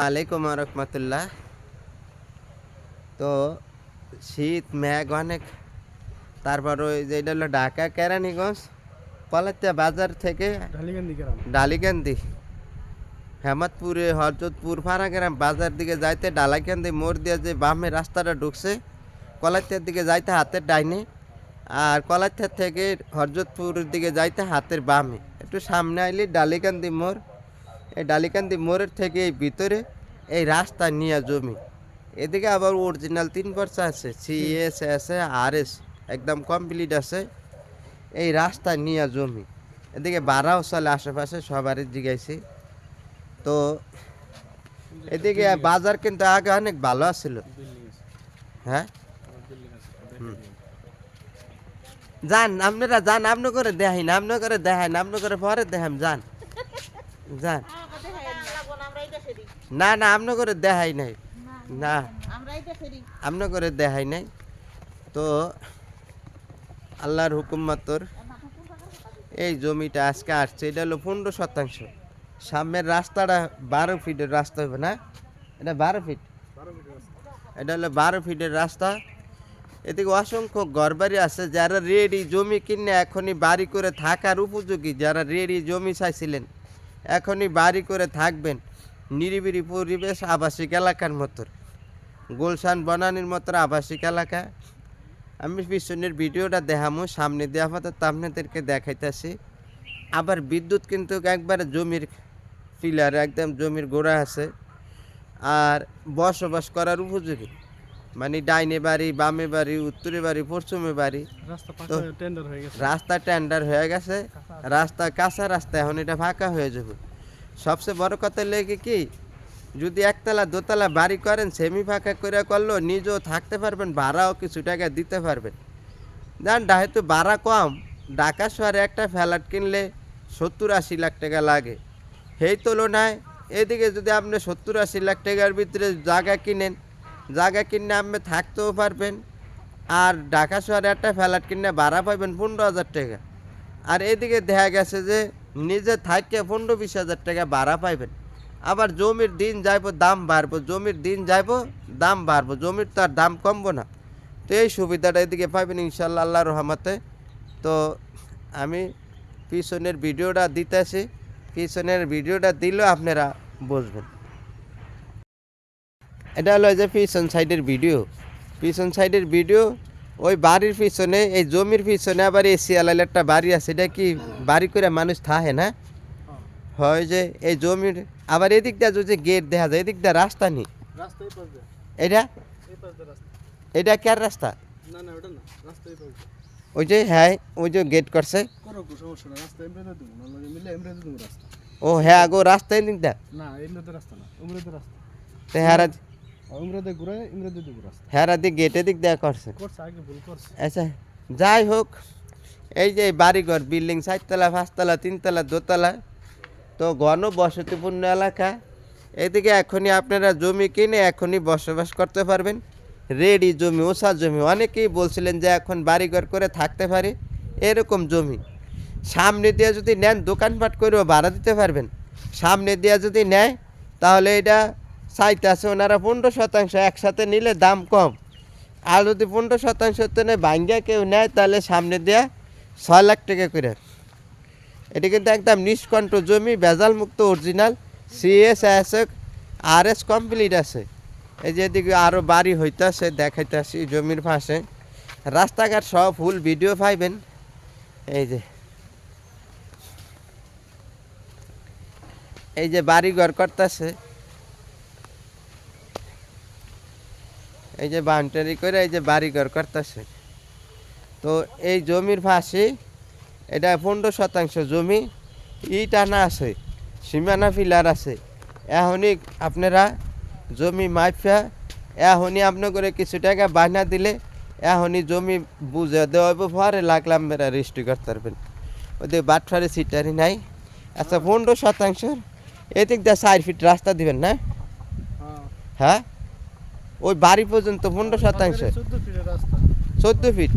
আলাইকুম রহমতুল্লাহ। তো শীত মেঘ অনেক, তারপর ওই যেটা হলো ঢাকা কেরানীগঞ্জ পলাত্যা বাজার থেকে ডালিকান্দি হেমাদপুরে হরজতপুর ফারাগ্রাম বাজার দিকে যাইতে ডালাকান্দি মোড় দিয়ে যে বামে রাস্তাটা ঢুকছে কলাত্যার দিকে যাইতে হাতের ডাইনে, আর কলাত্যার থেকে হরজতপুরের দিকে যাইতে হাতের বামে। একটু সামনে আইলে ডালিকান্দি মোড়। এই ডালিকান্দি মোড়ের থেকে এই ভিতরে এই রাস্তা নিয়ে জমি, এদিকে আবার অরিজিনাল 3 বর্ষা আছে, সিএস আছে, আরএস একদম কমপ্লিট আছে। এই রাস্তা নিয়ে জমি, এদিকে ভাড়াও চলে, আশেপাশে সবারই জিগাইছি। তো এদিকে বাজার কিন্তু আগে অনেক ভালো আছিল। হ্যাঁ, যান আপনারা, যান আপনি করে দেখাই না, আপনি করে দেখাই না, আপনি করে পরে দেখাম, যান যান। না না, আপনি করে দেখাই নাই, না আপনি করে দেখাই নাই। তো আল্লাহর হুকুম মতর এই জমিটা আজকে আসছে। এটা হলো 15%। সামনের রাস্তাটা 12 ফিটের রাস্তা হবে না, এটা 12 ফিট, এটা হলো 12 ফিটের রাস্তা। এদিকে অসংখ্য ঘরবাড়ি আছে, যারা রেডি জমি কিনে এখনই বাড়ি করে থাকার উপযোগী, যারা রেডি জমি চাইছিলেন এখনই বাড়ি করে থাকবেন। নিরিবিলি পরিবেশ, আবাসিক এলাকার মতো, গুলশান বনানীর মতো আবাসিক এলাকা। আমি পিছনের ভিডিওটা দেখামো, সামনে দেওয়া আপাতত আপনাদেরকে দেখাইতেছি। আবার বিদ্যুৎ কিন্তু একবারে জমির পিলার, একদম জমির গোড়া আছে, আর বসবাস করার উপযোগী। মানে ডাইনে বাড়ি, বামে বাড়ি, উত্তরে বাড়ি, পশ্চিমে বাড়ি। রাস্তা টেন্ডার হয়ে গেছে, রাস্তা কাঁচা রাস্তা, এখন এটা ফাঁকা হয়ে যাবে। সবচেয়ে বড় কথা লেগে কি, যদি একতলা দোতলা বাড়ি করেন সেমি ফাঁকা করে করলেও নিজেও থাকতে পারবেন, ভাড়াও কিছু টাকা দিতে পারবেন। জান হয়তো ভাড়া কম, ঢাকা শহরে একটা ফ্ল্যাট কিনলে 70-80 লাখ টাকা লাগে। সেই তুলনায় এদিকে যদি আপনি 70-80 লাখ টাকার ভিতরে জায়গা কিনেন, জায়গা কিনে আপনি থাকতেও পারবেন, আর ঢাকা শহরে একটা ফ্ল্যাট কিনে ভাড়া পাবেন 15,000 টাকা। আর এদিকে দেখা গেছে যে নিজে থাকতে 15-20 হাজার টাকা ভাড়া পাইবেন। আবার জমির দিন যাইব দাম বাড়বো, জমির দিন যাইব দাম বাড়বো, জমির তো আর দাম কমবো না। তো এই সুবিধাটা এদিকে পাইবেন ইনশাল্লাহ আল্লাহর রহমতে। তো আমি পিছনের ভিডিওটা দিতেছি, পিছনের ভিডিওটা দিলেও আপনারা বুঝবেন। এটা হলো যে পিছন সাইডের ভিডিও, পিছন সাইডের ভিডিও। ওই বাড়ির পিছনে, এই জমির পিছনে আবার এসি আলাইলে একটা বাড়ি আছে। এটা কি বাড়ি করে মানুষ থাকে না, হয় যে এই জমির। আবার এদিক দিয়ে যদি গেট দেখা যায়, এদিক দিয়ে রাস্তা নেই। এটা এটা কার রাস্তা? ওই যে হ্যাঁ, ওই যে গেট করছে। ও হ্যাঁ, আগো রাস্তা এদিক দা হ্যাঁ দিক গেটে দিক দেয়া করছে। আচ্ছা, যাই হোক, এই যে বাড়িঘর বিল্ডিং 4তলা, 5তলা, 3তলা, 2তলা, তো ঘন বসতিপূর্ণ এলাকা। এদিকে এখনই আপনারা জমি কিনে এখনই বসবাস করতে পারবেন। রেডি জমি, ওষা জমি। অনেকেই বলছিলেন যে এখন বাড়িঘর করে থাকতে পারে, এরকম জমি। সামনে দিয়ে যদি নেন দোকানপাট করেও ভাড়া দিতে পারবেন। সামনে দিয়ে যদি নেয় তাহলে এটা চাইতে আছে ওনারা 15%, একসাথে নিলে দাম কম। আর যদি 15% নেয় ভাঙ্গা কেউ নেয় তাহলে সামনে দেয়া 6 লাখ টাকা করে। এটি কিন্তু একদম নিষ্কণ্ঠ জমি, ভেজাল মুক্ত, অরিজিনাল সিএস আছে, আরএস কমপ্লিট আছে। এই যে এদিকে আরও বাড়ি হইতেছে, দেখাইতেছি জমির পাশে। রাস্তাঘাট সব ফুল ভিডিও পাইবেন। এই যে বাড়ি ঘর করতেছে, এই যে বাউন্ডারি করে এই যে বাড়ি ঘর করতেছে। তো এই জমির পাশে এটা 15% জমি, ইট আনা আছে, সীমানা ফিলার আছে। এখনই আপনারা জমি মাইফা, এখনই আপনার করে কিছু টাকা বায়না দিলে এখনই জমি বুঝে দেওয়া হবে, পরে লাগলাম মেরা রেজিস্ট্রি করতে পারবেন। ওদের বাটফারে সিটারি নাই। আচ্ছা, 15% এদিক দিয়ে 4 ফিট রাস্তা দিবেন না? হ্যাঁ, ওই বাড়ি পর্যন্ত 15%, 14 ফিট।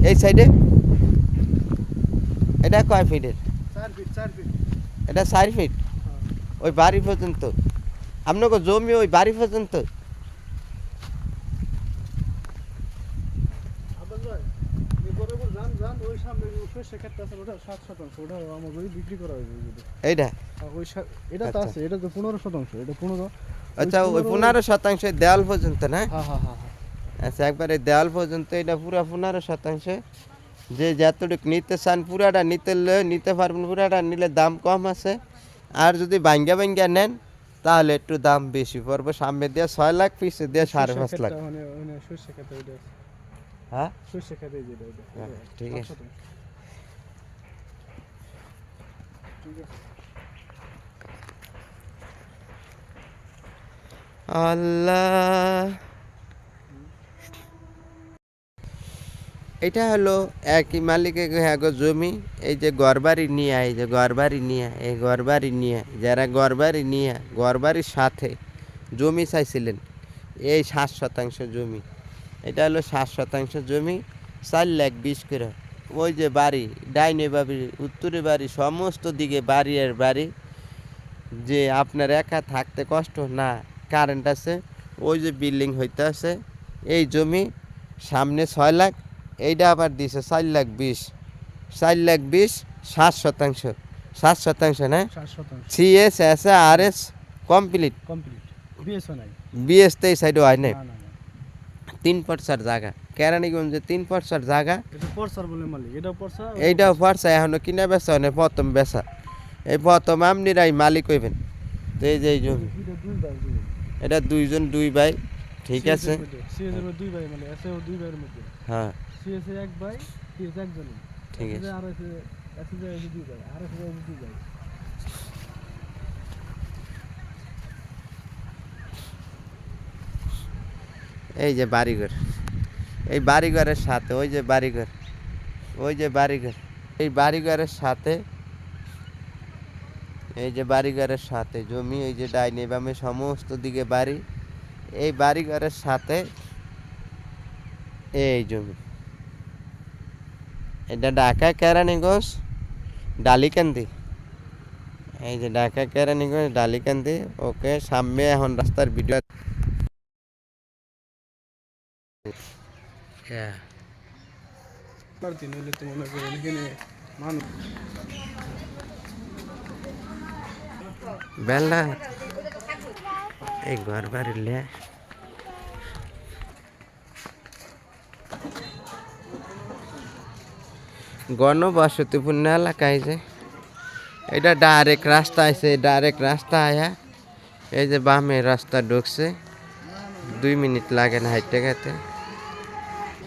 এই সাইডে এটা কয় ফিটের? এটা 4 ফিট। ওই বাড়ি পর্যন্ত আপনাকে জমি ওই বাড়ি পর্যন্ত? এইটা আচ্ছা, ওই 15% দেওয়াল পর্যন্ত না? আচ্ছা, একবারে দেওয়াল পর্যন্ত এটা পুরা 15%। যে যতটুকু নিতে চান পুরাটা নিতে পারবেন, পুরাটা নিলে দাম কম আছে। আর যদি ভাঙ্গা নেন তাহলে একটু দাম বেশি পড়বে। সামনে দিয়ে 6 লাখ, পিছে দিয়ে 5.5 লাখ। হ্যাঁ ঠিক আছে। আল্লাহ, এটা হলো একই মালিকের জমি। এই যে ঘরবাড়ি নিয়ে, এই যে ঘরবাড়ি নিয়ে, এই ঘরবাড়ি নিয়ে, যারা ঘরবাড়ি নিয়ে ঘরবাড়ির সাথে জমি চাইছিলেন, এই 7% জমি। এটা হলো 7% জমি, 4,20,000 করে। ওই যে বাড়ি, ডাইনে বাড়ি, উত্তরে বাড়ি, সমস্ত দিকে বাড়ি আর বাড়ি। যে আপনার একা থাকতে কষ্ট না, কারেন্ট আছে, ওই যে বিল্ডিং হইতে আছে। এই জমি সামনে 6 লাখ, এইটা আবার দিছে 4,20,000। 4,20,000, 7%। 7% না? সিএস এস আর এস কমপ্লিট। বিএস তো এই সাইডে হয় নাই। 3% জায়গা, কেরানীগঞ্জে 3% জায়গা। এইটাও পড়ছা, এখনো কিনা বেচা হয় না, প্রথম বেচা। এই প্রথম আপনিরাই মালিক হইবেন। তো এই যে এই জমি, এটা 2 জন 2 ভাই, ঠিক আছে। হ্যাঁ ঠিক আছে। এই যে বাড়িঘর, এই বাড়িঘরের সাথে ওই যে বাড়িঘর, ওই যে বাড়িঘর, এই বাড়িঘরের সাথে, এই যে বাড়িঘরের সাথে জমি, এই যে ডাইনে বামে সমস্ত দিকে বাড়ি। এই বাড়িঘরের সাথে এই জমি। এটা ঢাকা কেরানীগঞ্জ ডালিকান্দি। এই যে ঢাকা কেরানীগঞ্জ ডালিকান্দি। ওকে, সামনে এখন রাস্তার ভিডিও। বেলা এই ঘর বাড়িলে গণবসতিপূর্ণ এলাকায় যে এটা ডাইরেক্ট রাস্তা আছে, ডাইরেক্ট রাস্তা আয়া এই যে বামে রাস্তা ঢুকছে, 2 মিনিট লাগে না হাইটে গেতে।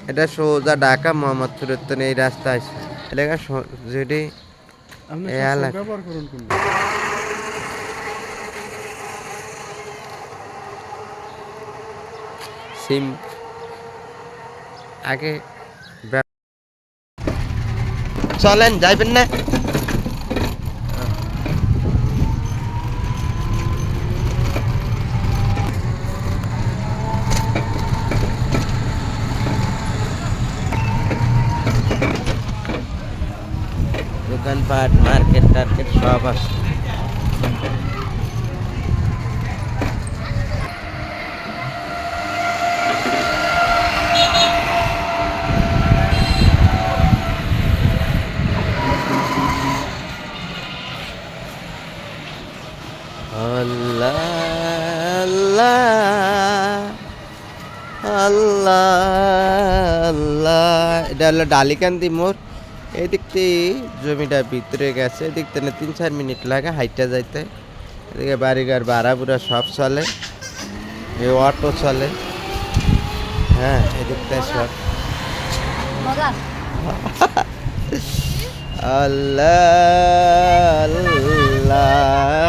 এটা সোজা ঢাকা মোহাম্মদপুরের তো এই রাস্তা আছে। এটা যদি সিম আগে চলেন, যাইবেন না? দোকানপাট, মার্কেট টার্কেট সব আছে। আল্লাহ আল্লাহ আল্লাহ আল্লাহ। এটা হলো ডালিকান্দি মোড়। এই দিক থেকে জমিটা ভিতরে গেছে, এদিক থেকে 3-4 মিনিট লাগে হাইটটা যাইতে। এদিকে বাড়িঘর ভাড়া বুড়া সব চলে, এই অটো চলে। হ্যাঁ, এদিকটা সব। আল্লাহ আল্লাহ